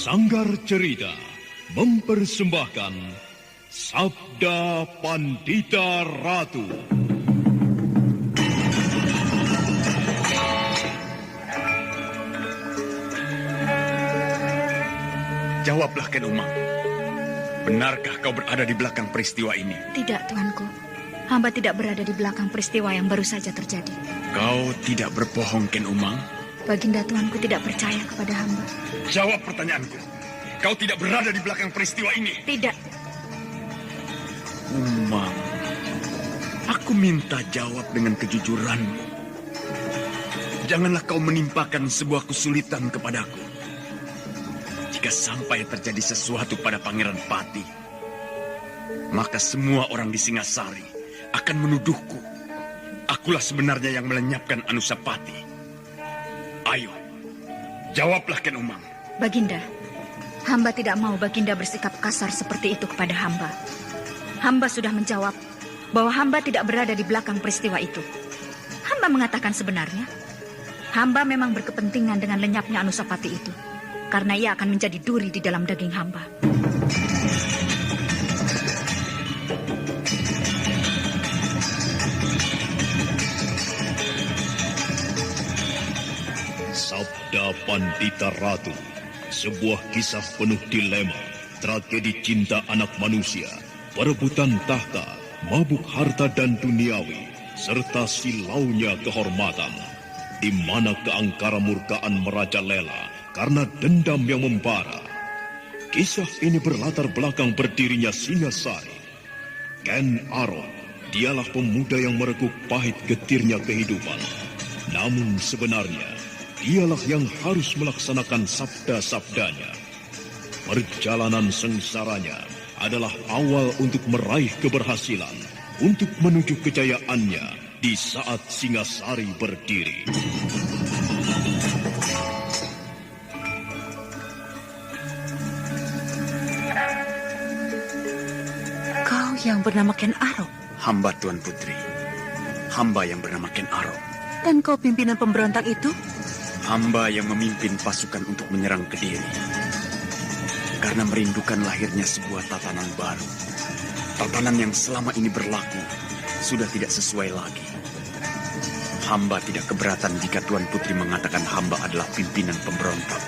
Sanggar Cerita mempersembahkan Sabda Pandita Ratu. Jawablah, Ken Umang. Benarkah kau berada di belakang peristiwa ini? Tidak, Tuanku. Hamba tidak berada di belakang peristiwa yang baru saja terjadi. Kau tidak berbohong, Ken Umang? Baginda Tuanku tidak percaya kepada hamba. Jawab pertanyaanku. Kau tidak berada di belakang peristiwa ini? Tidak. Umang, aku minta jawab dengan kejujuranmu. Janganlah kau menimpakan sebuah kesulitan kepadaku. Jika sampai terjadi sesuatu pada Pangeran Pati, maka semua orang di Singasari akan menuduhku. Akulah sebenarnya yang melenyapkan Anusapati. Ayo, jawablah, Ken Umang. Baginda, hamba tidak mau Baginda bersikap kasar seperti itu kepada hamba. Hamba sudah menjawab bahwa hamba tidak berada di belakang peristiwa itu. Hamba mengatakan sebenarnya, hamba memang berkepentingan dengan lenyapnya Anusapati itu, karena ia akan menjadi duri di dalam daging hamba. Sabda Pandita Ratu, sebuah kisah penuh dilema, tragedi cinta anak manusia, perebutan tahta, mabuk harta dan duniawi, serta silaunya kehormatan, di mana keangkara murkaan merajalela karena dendam yang membara. Kisah ini berlatar belakang berdirinya Singasari. Ken Arok, dialah pemuda yang merekuk pahit getirnya kehidupan. Namun sebenarnya, dialah yang harus melaksanakan sabda-sabdanya. Perjalanan sengsaranya adalah awal untuk meraih keberhasilan, untuk menuju kejayaannya di saat Singasari berdiri. Kau yang bernama Ken Arok? Hamba, Tuan Putri. Hamba yang bernama Ken Arok. Dan kau pimpinan pemberontak itu? Hamba yang memimpin pasukan untuk menyerang Kediri. Karena merindukan lahirnya sebuah tatanan baru. Tatanan yang selama ini berlaku sudah tidak sesuai lagi. Hamba tidak keberatan jika Tuan Putri mengatakan hamba adalah pimpinan pemberontak.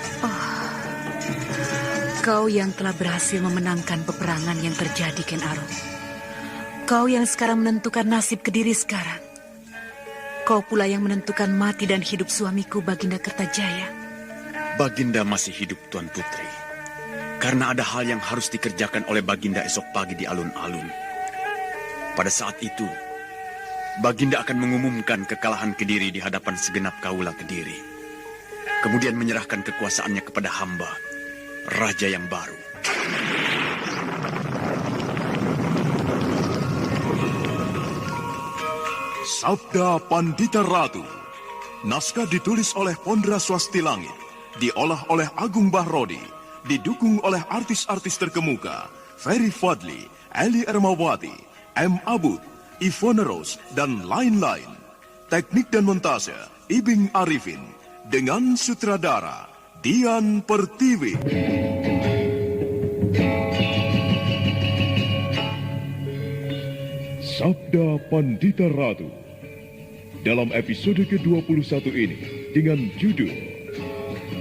Kau yang telah berhasil memenangkan peperangan yang terjadi, Ken Arok. Kau yang sekarang menentukan nasib Kediri sekarang. Kau pula yang menentukan mati dan hidup suamiku, Baginda Kertajaya. Baginda masih hidup, Tuan Putri. Karena ada hal yang harus dikerjakan oleh Baginda esok pagi di alun-alun. Pada saat itu, Baginda akan mengumumkan kekalahan Kediri di hadapan segenap kaula Kediri. Kemudian menyerahkan kekuasaannya kepada hamba, Raja yang baru. Sabda Pandita Ratu. Naskah ditulis oleh Pondra Swasti Langit, diolah oleh Agung Bahrodi, didukung oleh artis-artis terkemuka, Ferry Fadli, Eli Ermawati, M. Abud, Ivone Rose, dan lain-lain. Teknik dan montase, Ibing Arifin, dengan sutradara, Dian Pertiwi. Sabda Pandita Ratu. Dalam episode ke-21 ini dengan judul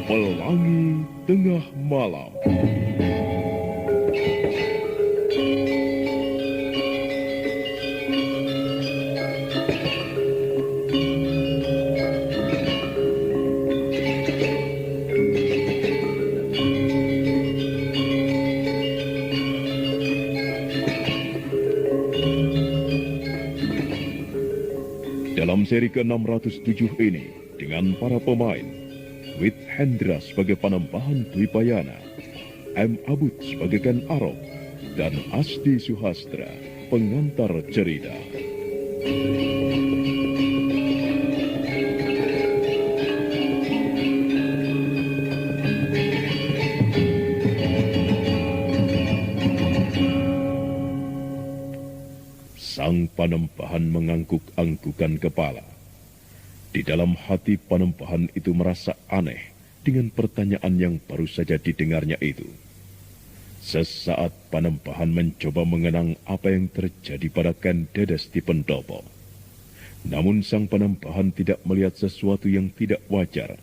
Pelangi Tengah Malam. Dalam seri ke-607 ini, dengan para pemain, Wit Hendra sebagai Panembahan Dwipayana, M. Abud sebagai Ken Arok, dan Asdi Suhastra, pengantar cerita. Sang Panembahan mengangguk-anggukan kepala. Di dalam hati Panembahan itu merasa aneh dengan pertanyaan yang baru saja didengarnya itu. Sesaat Panembahan mencoba mengenang apa yang terjadi pada Ken Dedes di pendopo. Namun sang Panembahan tidak melihat sesuatu yang tidak wajar,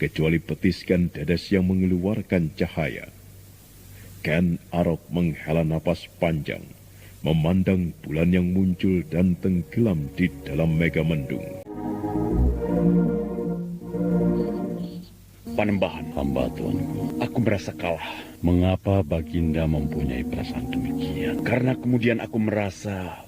kecuali betis Ken Dedes yang mengeluarkan cahaya. Ken Arok menghela napas panjang, memandang bulan yang muncul dan tenggelam di dalam megamendung. Panembahan, Hamba tuanku, aku merasa kalah. mengapa Baginda mempunyai perasaan demikian? Karena kemudian aku merasa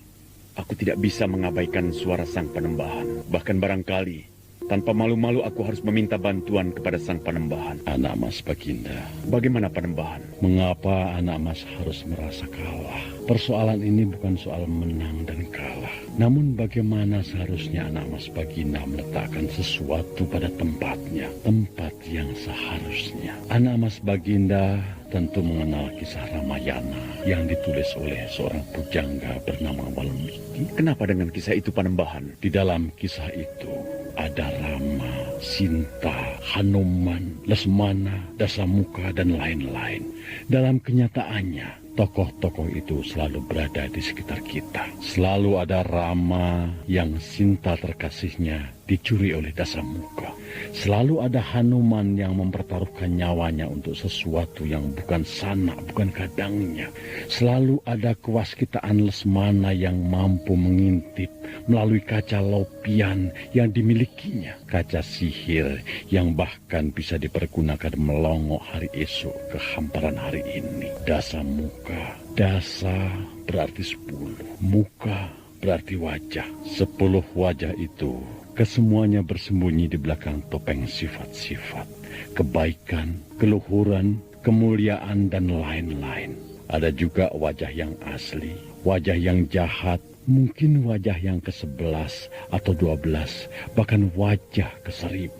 aku tidak bisa mengabaikan suara sang Panembahan. Bahkan barangkali tanpa malu-malu aku harus meminta bantuan kepada sang Panembahan. Anak Mas Baginda, Bagaimana Panembahan? mengapa anak Mas harus merasa kalah? Persoalan ini bukan soal menang dan kalah. Namun bagaimana seharusnya anak Mas Baginda meletakkan sesuatu pada tempatnya, tempat yang seharusnya. Anak Mas Baginda tentu mengenal kisah Ramayana yang ditulis oleh seorang pujangga bernama Walmiki. Kenapa dengan kisah itu Panembahan? Di dalam kisah itu ada Rama, Sinta, Hanuman, Lesmana, Dasamuka, dan lain-lain. Dalam kenyataannya, tokoh-tokoh itu selalu berada di sekitar kita. Selalu ada Rama yang Sinta terkasihnya dicuri oleh Dasamuka. Selalu ada Hanuman yang mempertaruhkan nyawanya untuk sesuatu yang bukan sanak, bukan kadangnya. Selalu ada kewaskitaan Lesmana yang mampu mengintip melalui kaca lopian yang dimilikinya. Kaca sihir yang bahkan bisa dipergunakan melongok hari esok ke hamparan hari ini. Dasamuka, dasa berarti 10, muka berarti wajah. 10 wajah itu kesemuanya bersembunyi di belakang topeng sifat-sifat, kebaikan, keluhuran, kemuliaan, dan lain-lain. Ada juga wajah yang asli, wajah yang jahat, mungkin wajah yang ke-11 atau 12, bahkan wajah ke-1000,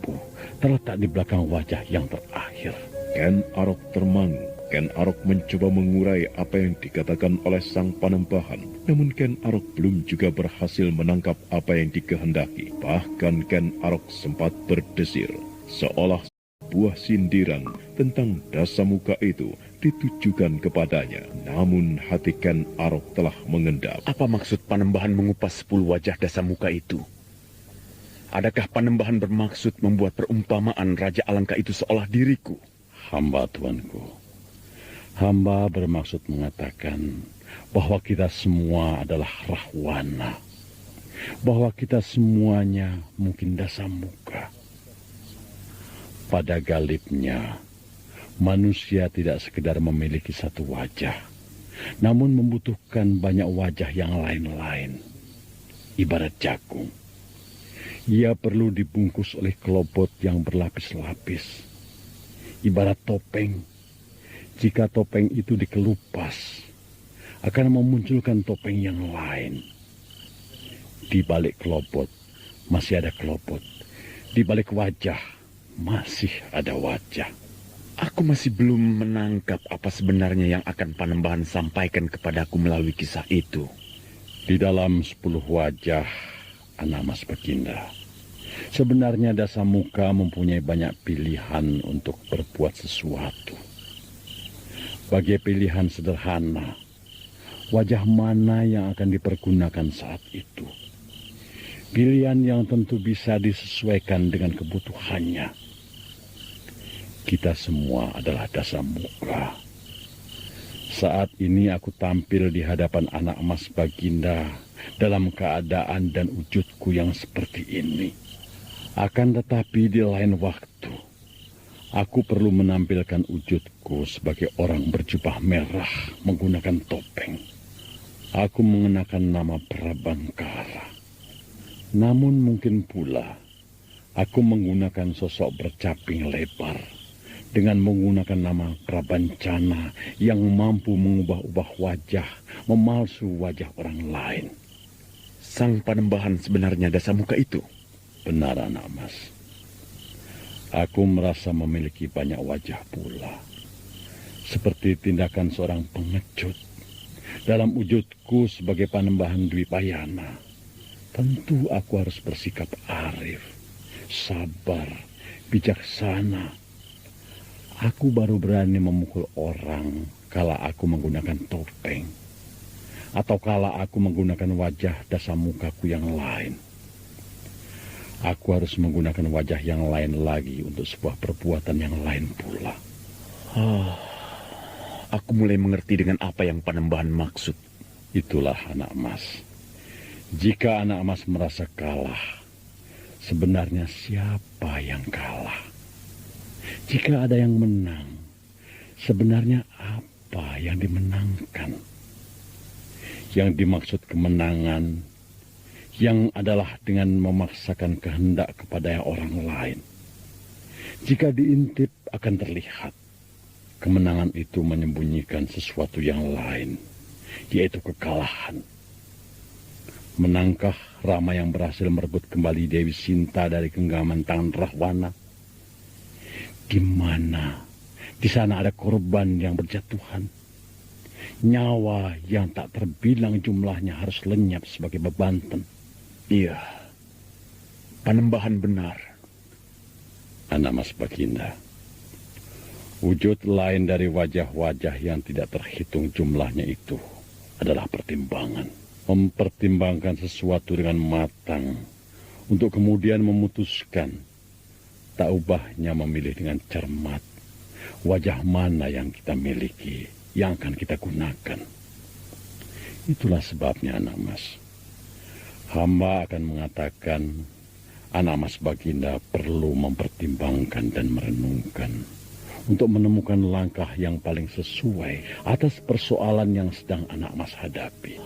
terletak di belakang wajah yang terakhir. Ken Arok termangu. Ken Arok mencoba mengurai apa yang dikatakan oleh sang Panembahan. Namun Ken Arok belum juga berhasil menangkap apa yang dikehendaki. Bahkan Ken Arok sempat berdesir, seolah buah sindiran tentang Dasamuka itu ditujukan kepadanya. Namun hati Ken Arok telah mengendap. Apa maksud Panembahan mengupas 10 wajah Dasamuka itu? Adakah Panembahan bermaksud membuat perumpamaan Raja Alangka itu seolah diriku? Hamba tuanku, hamba bermaksud mengatakan bahwa kita semua adalah Rahwana, bahwa kita semuanya mungkin Dasamuka. Pada galibnya, manusia tidak sekedar memiliki satu wajah, namun membutuhkan banyak wajah yang lain-lain. Ibarat jagung, ia perlu dibungkus oleh kelopot yang berlapis-lapis. Ibarat topeng, jika topeng itu dikelupas, akan memunculkan topeng yang lain. Di balik kelopot, masih ada kelopot. Di balik wajah, masih ada wajah. Aku masih belum menangkap apa sebenarnya yang akan Panembahan sampaikan kepadaku melalui kisah itu. Di dalam 10 wajah, anak Mas Baginda, sebenarnya Dasamuka mempunyai banyak pilihan untuk berbuat sesuatu. Bagi pilihan sederhana, wajah mana yang akan dipergunakan saat itu? Pilihan yang tentu bisa disesuaikan dengan kebutuhannya. Kita semua adalah Dasamuka. Saat ini aku tampil di hadapan anak Mas Baginda dalam keadaan dan wujudku yang seperti ini. Akan tetapi di lain waktu, aku perlu menampilkan wujudku sebagai orang berjubah merah menggunakan topeng. Aku mengenakan nama Prabangkara. Namun mungkin pula, aku menggunakan sosok bercaping lebar dengan menggunakan nama Prabancana yang mampu mengubah-ubah wajah, memalsu wajah orang lain. Sang Panembahan sebenarnya Dasamuka itu? Benar, anak Mas. Aku merasa memiliki banyak wajah pula. Seperti tindakan seorang pengecut. Dalam wujudku sebagai Panembahan Dwipayana, tentu aku harus bersikap arif, sabar, bijaksana, Aku baru berani memukul orang kala aku menggunakan topeng, atau kala aku menggunakan wajah dasar mukaku yang lain. Aku harus menggunakan wajah yang lain lagi untuk sebuah perbuatan yang lain pula. Aku mulai mengerti dengan apa yang Panembahan maksud. Itulah anak mas. Jika anak mas merasa kalah, sebenarnya siapa yang kalah? Jika ada yang menang, sebenarnya apa yang dimenangkan? Yang dimaksud kemenangan, yang adalah dengan memaksakan kehendak kepada orang lain. Jika diintip akan terlihat, kemenangan itu menyembunyikan sesuatu yang lain, yaitu kekalahan. Menangkah Rama yang berhasil merebut kembali Dewi Sinta dari genggaman tangan Rahwana? Di mana? Di sana ada korban yang berjatuhan. Nyawa yang tak terbilang jumlahnya harus lenyap sebagai bebanten. Iya, Panembahan benar. Anak Mas Baginda, wujud lain dari wajah-wajah yang tidak terhitung jumlahnya itu adalah pertimbangan. Mempertimbangkan sesuatu dengan matang untuk kemudian memutuskan. Tak ubahnya memilih dengan cermat wajah mana yang kita miliki, yang akan kita gunakan. Itulah sebabnya anak mas. Hamba akan mengatakan anak mas Baginda perlu mempertimbangkan dan merenungkan untuk menemukan langkah yang paling sesuai atas persoalan yang sedang anak mas hadapi.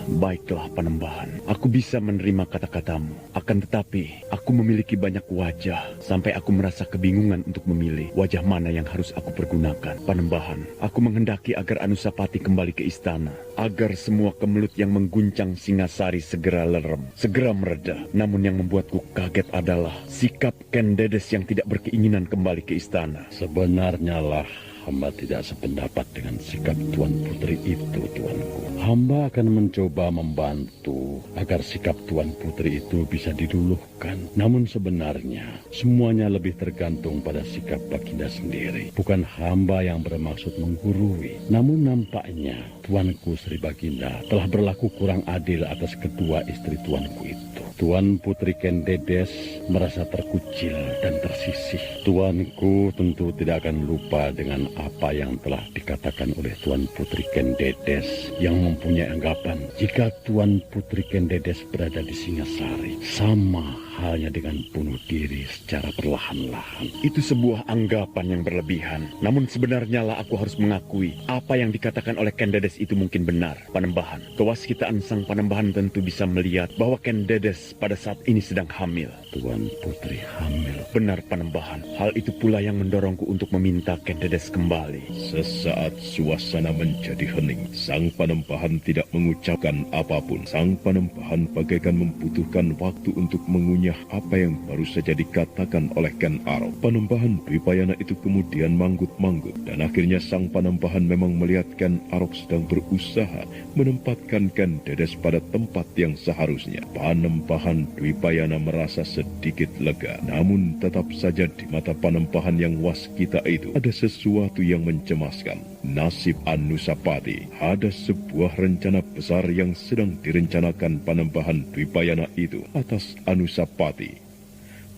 Baiklah Panembahan, aku bisa menerima kata-katamu. Akan tetapi, aku memiliki banyak wajah sampai aku merasa kebingungan untuk memilih wajah mana yang harus aku pergunakan. Panembahan, aku menghendaki agar Anusapati kembali ke istana, agar semua kemelut yang mengguncang Singasari segera lerem, segera mereda. Namun yang membuatku kaget adalah sikap Ken Dedes yang tidak berkeinginan kembali ke istana. Sebenarnya lah hamba tidak sependapat dengan sikap Tuan Putri itu, tuanku. Hamba akan mencoba membantu agar sikap Tuan Putri itu bisa diluluhkan. Namun sebenarnya semuanya lebih tergantung pada sikap Baginda sendiri. Bukan hamba yang bermaksud menggurui. Namun nampaknya Tuanku Sri Baginda telah berlaku kurang adil atas kedua istri tuanku itu. Tuan Putri Ken Dedes merasa terkucil dan tersisih. Tuanku tentu tidak akan lupa dengan apa yang telah dikatakan oleh Tuan Putri Ken Dedes yang mempunyai anggapan jika Tuan Putri Ken Dedes berada di Singasari sama halnya dengan bunuh diri secara perlahan-lahan. Itu sebuah anggapan yang berlebihan. Namun sebenarnya lah aku harus mengakui apa yang dikatakan oleh Ken Dedes itu mungkin benar. Panembahan, kewaskitaan sang Panembahan tentu bisa melihat bahwa Ken Dedes pada saat ini sedang hamil. Tuan Putri hamil. Benar Panembahan, hal itu pula yang mendorongku untuk meminta Ken Dedes kembali. Sesaat suasana menjadi hening. Sang Panembahan tidak mengucapkan apapun. Sang Panembahan bagaikan membutuhkan waktu untuk mengunyah apa yang baru saja dikatakan oleh Ken Arok. Panembahan Dwipayana itu kemudian manggut-manggut. Dan akhirnya sang Panembahan memang melihat Ken Arok sedang berusaha menempatkan Ken Dedes pada tempat yang seharusnya. Panembahan Dwipayana merasa sedikit lega. Namun tetap saja di mata Panembahan yang waskita itu ada sesuatu yang mencemaskan. Nasib Anusapati. Ada sebuah rencana besar yang sedang direncanakan Panembahan Dwipayana itu atas Anusapati.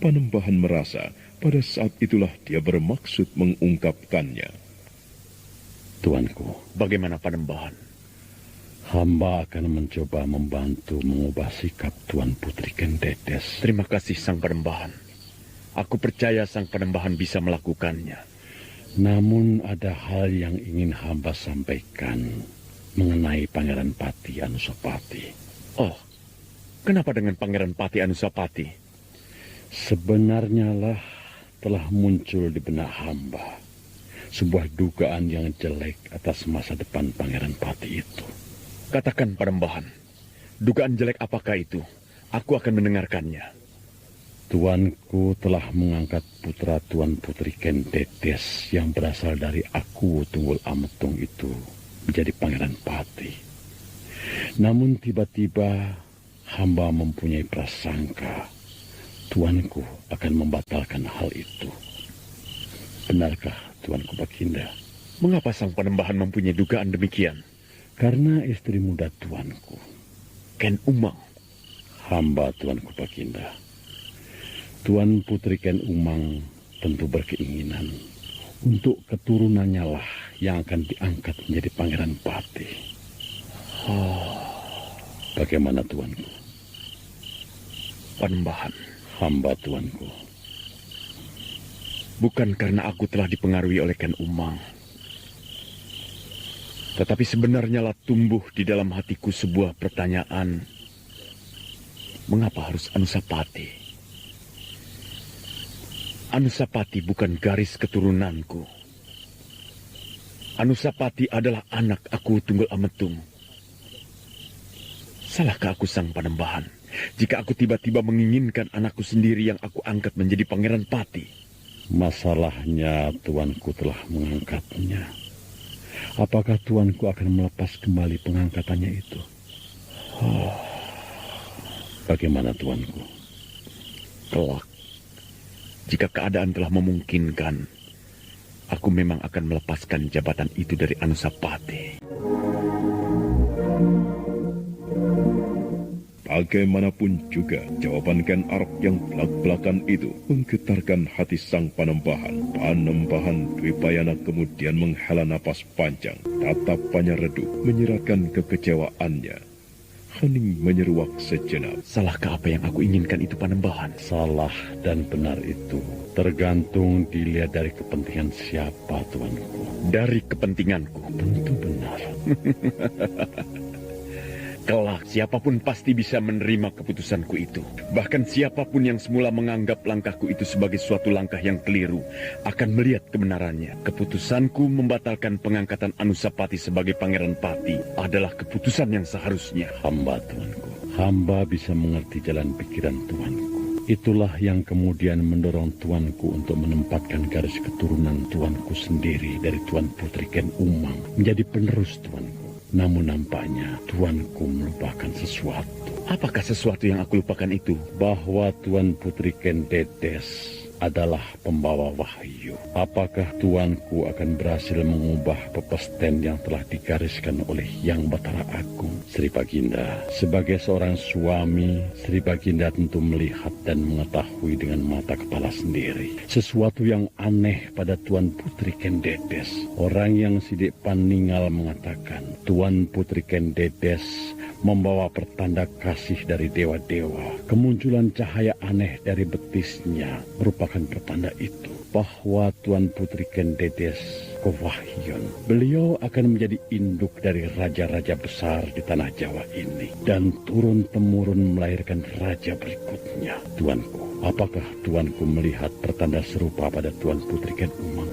Panembahan merasa pada saat itulah dia bermaksud mengungkapkannya. Tuanku, Bagaimana Panembahan? hamba akan mencoba membantu mengubah sikap Tuan Putri Ken Dedes. Terima kasih sang Panembahan. Aku percaya sang Panembahan bisa melakukannya. Namun ada hal yang ingin hamba sampaikan mengenai Pangeran Pati Anusapati. Oh, kenapa dengan Pangeran Pati Anusapati? Sebenarnya lah telah muncul di benak hamba sebuah dugaan yang jelek atas masa depan Pangeran Pati itu. Katakan Panembahan, dugaan jelek apakah itu? Aku akan mendengarkannya. Tuanku telah mengangkat putra Tuan Putri Ken Dedes yang berasal dari Aku Tunggul Ametung itu menjadi Pangeran Pati. Namun tiba-tiba hamba mempunyai prasangka Tuanku akan membatalkan hal itu. Benarkah Tuanku Baginda? Mengapa sang Panembahan mempunyai dugaan demikian? Karena istri muda Tuanku, Ken Umang. hamba Tuanku Baginda. Tuan Putri Ken Umang tentu berkeinginan untuk keturunannya lah yang akan diangkat menjadi Pangeran Pati. Bagaimana Tuanku? Panembahan, Hamba Tuanku. bukan karena aku telah dipengaruhi oleh Ken Umang, tetapi sebenarnya lah tumbuh di dalam hatiku sebuah pertanyaan. Mengapa harus Anusapati? Anusapati bukan garis keturunanku. Anusapati adalah anak aku Tunggul Ametung. Salahkah aku sang Panembahan jika aku tiba-tiba menginginkan anakku sendiri yang aku angkat menjadi Pangeran Pati? Masalahnya Tuanku telah mengangkatnya. Apakah Tuanku akan melepas kembali pengangkatannya itu? Bagaimana Tuanku? Kelak, jika keadaan telah memungkinkan, aku memang akan melepaskan jabatan itu dari Anusapati. Bagaimanapun juga, jawaban Ken Arok yang belak-belakan itu menggetarkan hati sang Panembahan. Panembahan Dwipayana kemudian menghela napas panjang. Tatapannya redup, menyiratkan kekecewaannya. Hening menyeruak sejenak. Salahkah apa yang aku inginkan itu, Panembahan? Salah dan benar itu tergantung dilihat dari kepentingan siapa, Tuanku. Dari kepentinganku. Tentu benar. Kelak, siapapun pasti bisa menerima keputusanku itu. Bahkan siapapun yang semula menganggap langkahku itu sebagai suatu langkah yang keliru akan melihat kebenarannya. Keputusanku membatalkan pengangkatan Anusapati sebagai Pangeran Pati adalah keputusan yang seharusnya. Hamba Tuanku, hamba bisa mengerti jalan pikiran Tuanku. Itulah yang kemudian mendorong Tuanku untuk menempatkan garis keturunan Tuanku sendiri dari Tuan Putri Ken Umang menjadi penerus Tuanku. Namun nampaknya Tuanku melupakan sesuatu. Apakah sesuatu yang aku lupakan itu? Bahwa Tuan Putri Ken Dedes adalah pembawa wahyu. Apakah Tuanku akan berhasil mengubah pepesten yang telah digariskan oleh Yang Batara Agung? Sri Baginda, sebagai seorang suami, Sri Baginda tentu melihat dan mengetahui dengan mata kepala sendiri sesuatu yang aneh pada Tuan Putri Ken Dedes. Orang yang sidik paninggal mengatakan Tuan Putri Ken Dedes membawa pertanda kasih dari dewa-dewa. Kemunculan cahaya aneh dari betisnya merupakan pertanda itu bahwa Tuan Putri Ken Dedes Kewahyon. Beliau akan menjadi induk dari raja-raja besar di tanah Jawa ini dan turun-temurun melahirkan raja berikutnya. Tuanku, apakah Tuanku melihat pertanda serupa pada Tuan Putri Ken Umang?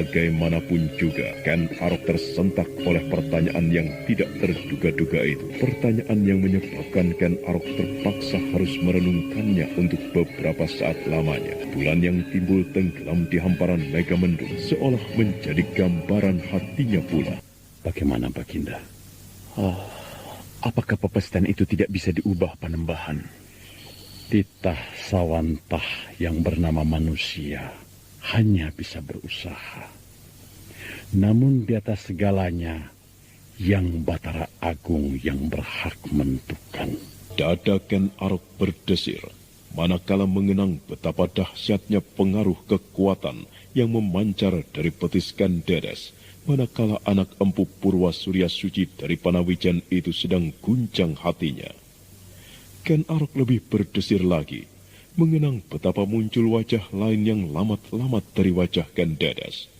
Bagaimanapun juga, Ken Arok tersentak oleh pertanyaan yang tidak terduga-duga itu. Pertanyaan yang menyebabkan Ken Arok terpaksa harus merenungkannya untuk beberapa saat lamanya. Bulan yang timbul tenggelam di hamparan Megamendung seolah menjadi gambaran hatinya pula. Bagaimana Baginda? Apakah pepesten itu tidak bisa diubah, Panembahan? Titah sawantah yang bernama manusia hanya bisa berusaha. Namun di atas segalanya, Yang Batara Agung yang berhak menentukan. Dada Ken Arok berdesir, manakala mengenang betapa dahsyatnya pengaruh kekuatan yang memancar dari petis Ken Dedes, manakala anak empu Purwa Surya Suci dari Panawijan itu sedang guncang hatinya. Ken Arok lebih berdesir lagi, mengenang betapa muncul wajah lain yang lamat-lamat dari wajah Ken Dedes.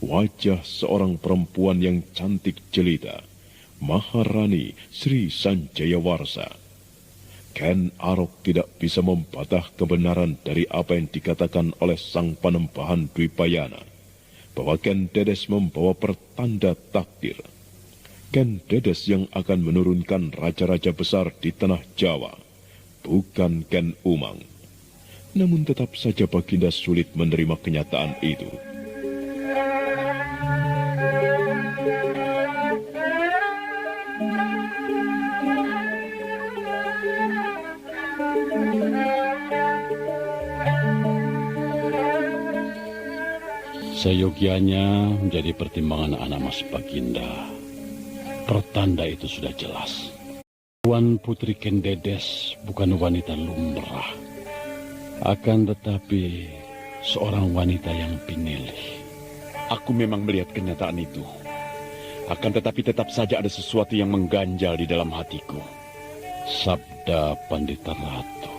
Wajah seorang perempuan yang cantik jelita, Maharani Sri Sanjayawarsa. Ken Arok tidak bisa membantah kebenaran dari apa yang dikatakan oleh sang Panembahan Dwipayana, bahwa Ken Dedes membawa pertanda takdir. Ken Dedes yang akan menurunkan raja-raja besar di tanah Jawa, bukan Ken Umang. Namun tetap saja Baginda sulit menerima kenyataan itu. Seyogianya menjadi pertimbangan anak Mas Baginda. Pertanda itu sudah jelas. Tuan Putri Kendedes bukan wanita lumrah. Akan tetapi seorang wanita yang pinilih. Aku memang melihat kenyataan itu. Akan tetapi tetap saja ada sesuatu yang mengganjal di dalam hatiku. Sabda Pandita Ratu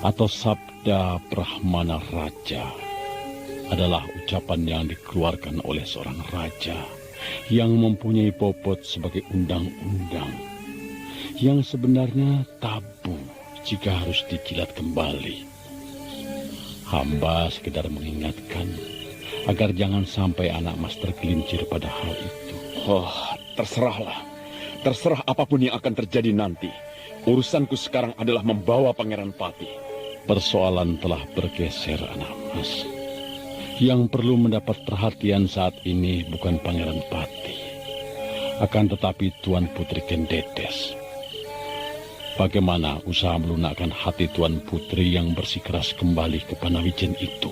atau sabda Brahmana Raja adalah ucapan yang dikeluarkan oleh seorang raja yang mempunyai bobot sebagai undang-undang yang sebenarnya tabu jika harus dijilat kembali. Hamba sekedar mengingatkan agar jangan sampai anak Mas tergelincir pada hal itu. Oh, terserahlah. Terserah apapun yang akan terjadi nanti. Urusanku sekarang adalah membawa Pangeran Pati. Persoalan telah bergeser, anak Mas. Yang perlu mendapat perhatian saat ini bukan Pangeran Pati, akan tetapi Tuan Putri Kendedes. Bagaimana usaha melunakkan hati Tuan Putri yang bersikeras kembali ke Panawijen itu?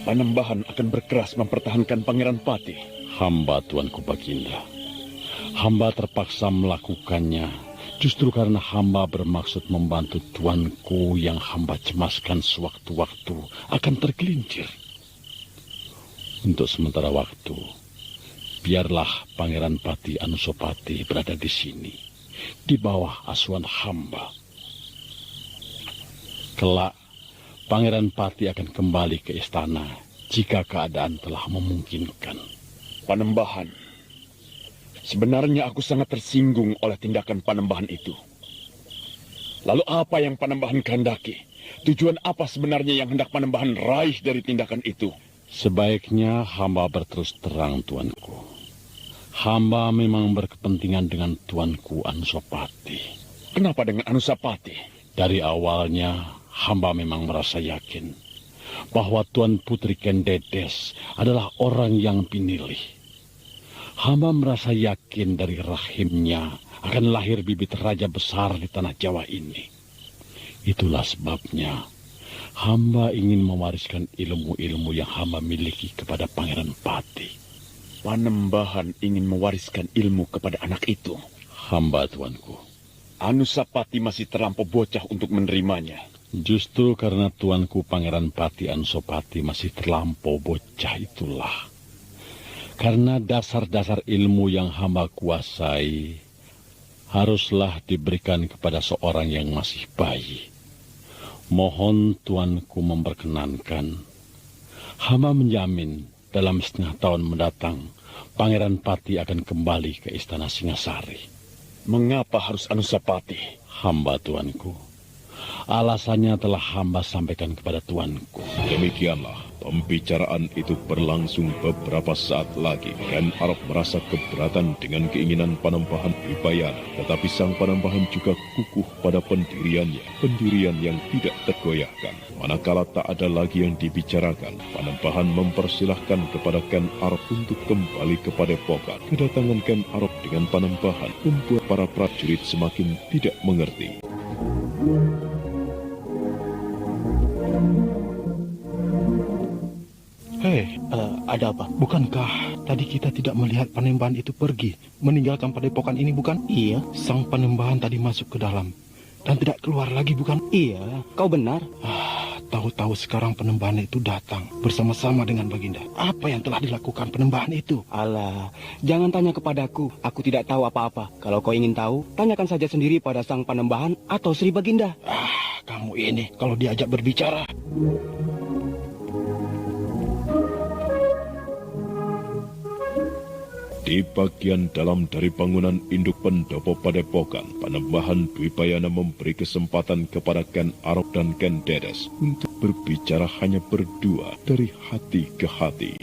Panembahan akan berkeras mempertahankan Pangeran Pati. Hamba Tuanku Baginda. Hamba terpaksa melakukannya justru karena hamba bermaksud membantu Tuanku yang hamba cemaskan sewaktu-waktu akan tergelincir. Untuk sementara waktu, biarlah Pangeran Pati Anusapati berada di sini, di bawah asuhan hamba. Kelak, Pangeran Pati akan kembali ke istana jika keadaan telah memungkinkan. Panembahan. Sebenarnya aku sangat tersinggung oleh tindakan Panembahan itu. Lalu apa yang Panembahan kehendaki? Tujuan apa sebenarnya yang hendak Panembahan raih dari tindakan itu? Sebaiknya hamba berterus terang, Tuanku. Hamba memang berkepentingan dengan Tuanku Anusapati. Kenapa dengan Anusapati? Dari awalnya, hamba memang merasa yakin bahwa Tuan Putri Kendedes adalah orang yang pinilih. Hamba merasa yakin dari rahimnya akan lahir bibit raja besar di tanah Jawa ini. Itulah sebabnya hamba ingin mewariskan ilmu-ilmu yang hamba miliki kepada Pangeran Pati. Panembahan ingin mewariskan ilmu kepada anak itu. Hamba, Tuanku. Anusapati masih terlampau bocah untuk menerimanya. Justru karena Tuanku Pangeran Pati Anusapati masih terlampau bocah itulah. Karena dasar-dasar ilmu yang hamba kuasai haruslah diberikan kepada seorang yang masih bayi. Mohon Tuanku memperkenankan. Hamba menjamin dalam setengah tahun mendatang, Pangeran Pati akan kembali ke Istana Singasari. Mengapa harus Anusapati? Hamba, Tuanku. Alasannya telah hamba sampaikan kepada Tuanku. Demikianlah pembicaraan itu berlangsung beberapa saat lagi. Ken Arok merasa keberatan dengan keinginan Panembahan Dwipayana, tetapi sang Panembahan juga kukuh pada pendiriannya, pendirian yang tidak tergoyahkan. Manakala tak ada lagi yang dibicarakan, Panembahan mempersilahkan kepada Ken Arok untuk kembali ke Padepokan. Kedatangan Ken Arok dengan Panembahan membuat para prajurit semakin tidak mengerti. Ada apa? Bukankah tadi kita tidak melihat Panembahan itu pergi, meninggalkan padepokan ini, bukan? Iya. Sang Panembahan tadi masuk ke dalam dan tidak keluar lagi, bukan? Iya, kau benar. Tahu-tahu sekarang Panembahan itu datang bersama-sama dengan Baginda. Apa yang telah dilakukan Panembahan itu? Alah, jangan tanya kepadaku. Aku tidak tahu apa-apa. Kalau kau ingin tahu, tanyakan saja sendiri pada sang Panembahan atau Sri Baginda. Kamu ini kalau diajak berbicara. Di bagian dalam dari bangunan induk pendopo Padepokan, Panembahan Dwipayana memberi kesempatan kepada Ken Arok dan Ken Dedes untuk berbicara hanya berdua dari hati ke hati.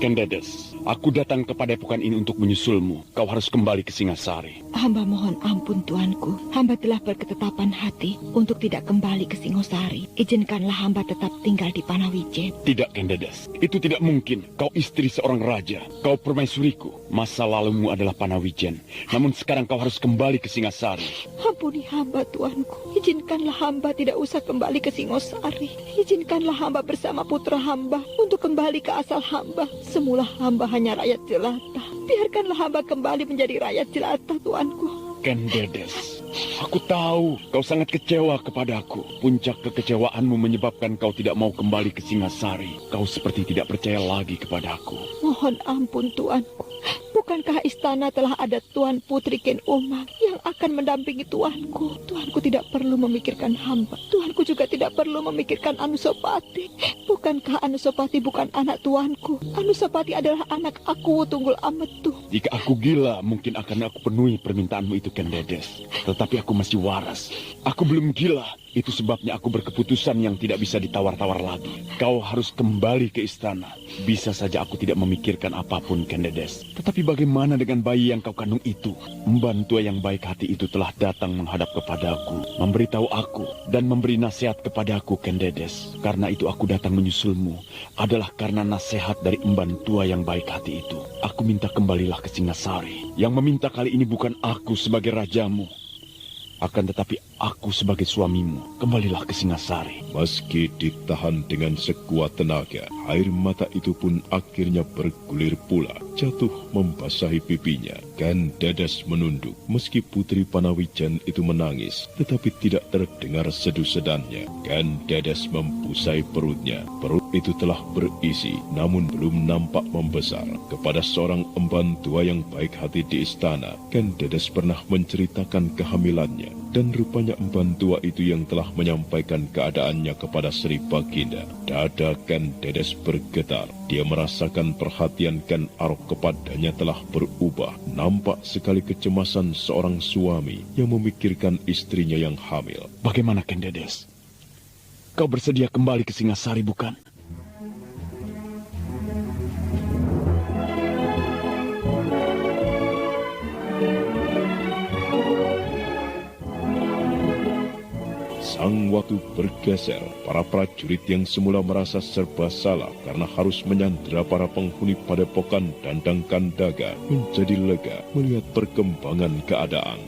Ken Dedes, Aku datang ke padepokan ini untuk menyusulmu. Kau harus kembali ke Singasari. Hamba mohon ampun tuanku. Hamba telah berketetapan hati untuk tidak kembali ke Singosari. Izinkanlah hamba tetap tinggal di Panawijen. Tidak, Kendedes. Itu tidak mungkin. Kau istri seorang raja. Kau permaisuriku. Masa lalumu adalah Panawijen. Namun sekarang kau harus kembali ke Singasari. Ampuni hamba tuanku. Izinkanlah hamba tidak usah kembali ke Singosari. Izinkanlah hamba bersama putra hamba untuk kembali ke asal hamba. Semula hamba hanya rakyat jelata. Biarkanlah hamba kembali menjadi rakyat jelata, tuanku. Kendedes, aku tahu kau sangat kecewa kepadaku. Puncak kekecewaanmu menyebabkan kau tidak mau kembali ke Singasari. Kau seperti tidak percaya lagi kepadaku. Mohon ampun, tuanku. Bukankah istana telah ada Tuan Putri Ken Umang yang akan mendampingi tuanku? Tuanku tidak perlu memikirkan hamba. Tuanku juga tidak perlu memikirkan Anusapati. Bukankah Anusapati bukan anak tuanku? Anusapati adalah anak aku, Tunggul Ametu. Jika aku gila, mungkin akan aku penuhi permintaanmu itu, Kendedes. Tetapi aku masih waras. Aku belum gila. Itu sebabnya aku berkeputusan yang tidak bisa ditawar-tawar lagi. Kau harus kembali ke istana. Bisa saja aku tidak memikirkan apapun, Kendedes. Tetapi bagaimana dengan bayi yang kau kandung itu? Emban tua yang baik hati itu telah datang menghadap kepadaku, memberitahu aku dan memberi nasihat kepadaku, Kendedes. Karena itu aku datang menyusulmu. Adalah karena nasihat dari emban tua yang baik hati itu. Aku minta kembalilah ke Singasari. Yang meminta kali ini bukan aku sebagai rajamu, akan tetapi aku sebagai suamimu. Kembalilah ke Singasari. Meski ditahan dengan sekuat tenaga, air mata itu pun akhirnya bergulir pula, jatuh membasahi pipinya. Kendedes menunduk. Meski Putri Panawijen itu menangis, tetapi tidak terdengar sedu-sedannya. Kendedes mempusai perutnya. Perut itu telah berisi, namun belum nampak membesar. Kepada seorang emban tua yang baik hati di istana, Kendedes pernah menceritakan kehamilannya. Dan rupanya emban tua itu yang telah menyampaikan keadaannya kepada Sri Baginda. Dada Kendedes bergetar. Dia merasakan perhatian Ken Arok kepadanya telah berubah. Nampak sekali kecemasan seorang suami yang memikirkan istrinya yang hamil. Bagaimana, Kendedes? Kau bersedia kembali ke Singasari, bukan? Sang waktu bergeser, para prajurit yang semula merasa serba salah karena harus menyandera para penghuni padepokan Dandang Kandaga menjadi lega melihat perkembangan keadaan.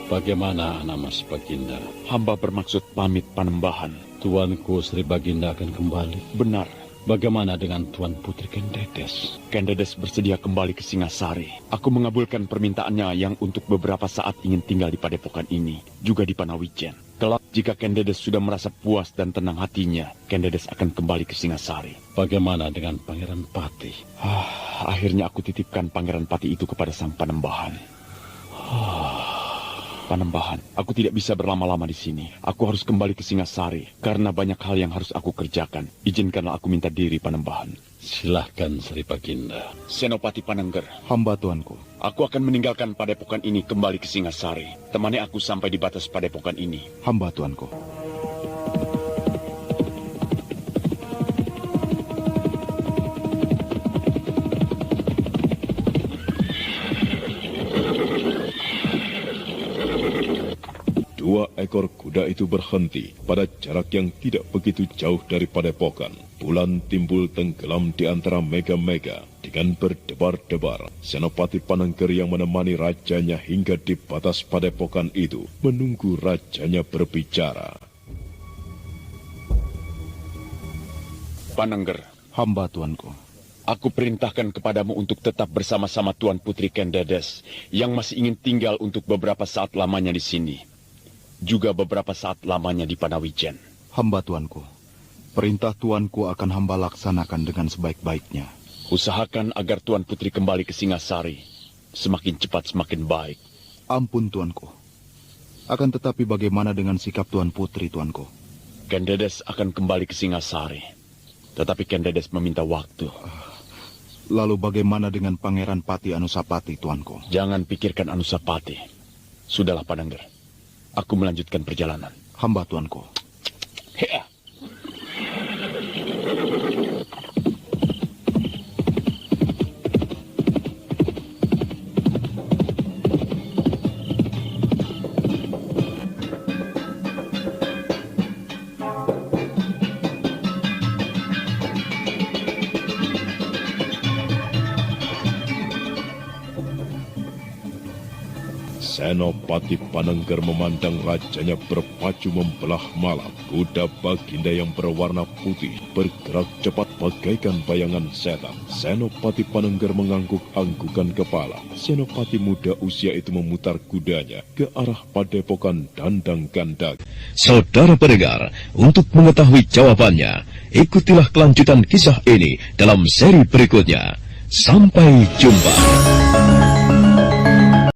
Bagaimana Mas Baginda? Hamba bermaksud pamit Panembahan. Tuanku Sri Baginda akan kembali. Benar. Bagaimana dengan Tuan Putri Kendedes? Kendedes bersedia kembali ke Singasari. Aku mengabulkan permintaannya yang untuk beberapa saat ingin tinggal di padepokan ini, juga di Panawijen. Kelak jika Kendedes sudah merasa puas dan tenang hatinya, Kendedes akan kembali ke Singasari. Bagaimana dengan Pangeran Pati? Akhirnya aku titipkan Pangeran Pati itu kepada sang Panembahan. Panembahan, aku tidak bisa berlama-lama di sini. Aku harus kembali ke Singasari karena banyak hal yang harus aku kerjakan. Izinkanlah aku minta diri, Panembahan. Silahkan, Sri Baginda. Senopati Panengger. Hamba tuanku. Aku akan meninggalkan padepokan ini kembali ke Singasari. Temani aku sampai di batas padepokan ini. Hamba tuanku. Dua ekor kuda itu berhenti pada jarak yang tidak begitu jauh dari padepokan. Bulan timbul tenggelam di antara mega-mega. Dengan berdebar-debar, Senopati Panengger yang menemani rajanya hingga di batas padepokan itu menunggu rajanya berbicara. Panengger. Hamba tuanku. Aku perintahkan kepadamu untuk tetap bersama-sama Tuan Putri Kendedes yang masih ingin tinggal untuk beberapa saat lamanya di sini. Juga beberapa saat lamanya di Panawijen. Hamba tuanku. Perintah tuanku akan hamba laksanakan dengan sebaik-baiknya. Usahakan agar Tuan Putri kembali ke Singasari. Semakin cepat semakin baik. Ampun tuanku. Akan tetapi bagaimana dengan sikap Tuan Putri tuanku? Kendedes akan kembali ke Singasari. Tetapi Kendedes meminta waktu. Lalu bagaimana dengan Pangeran Pati Anusapati tuanku? Jangan pikirkan Anusapati. Sudahlah Panengger. Aku melanjutkan perjalanan. Hamba tuanku. Hea. Senopati Panengger memandang rajanya berpacu membelah malam. Kuda Baginda yang berwarna putih bergerak cepat bagaikan bayangan setan. Senopati Panengger mengangguk-anggukan kepala. Senopati muda usia itu memutar kudanya ke arah padepokan Dandang Gandang. Saudara pendengar, untuk mengetahui jawabannya, ikutilah kelanjutan kisah ini dalam seri berikutnya. Sampai jumpa.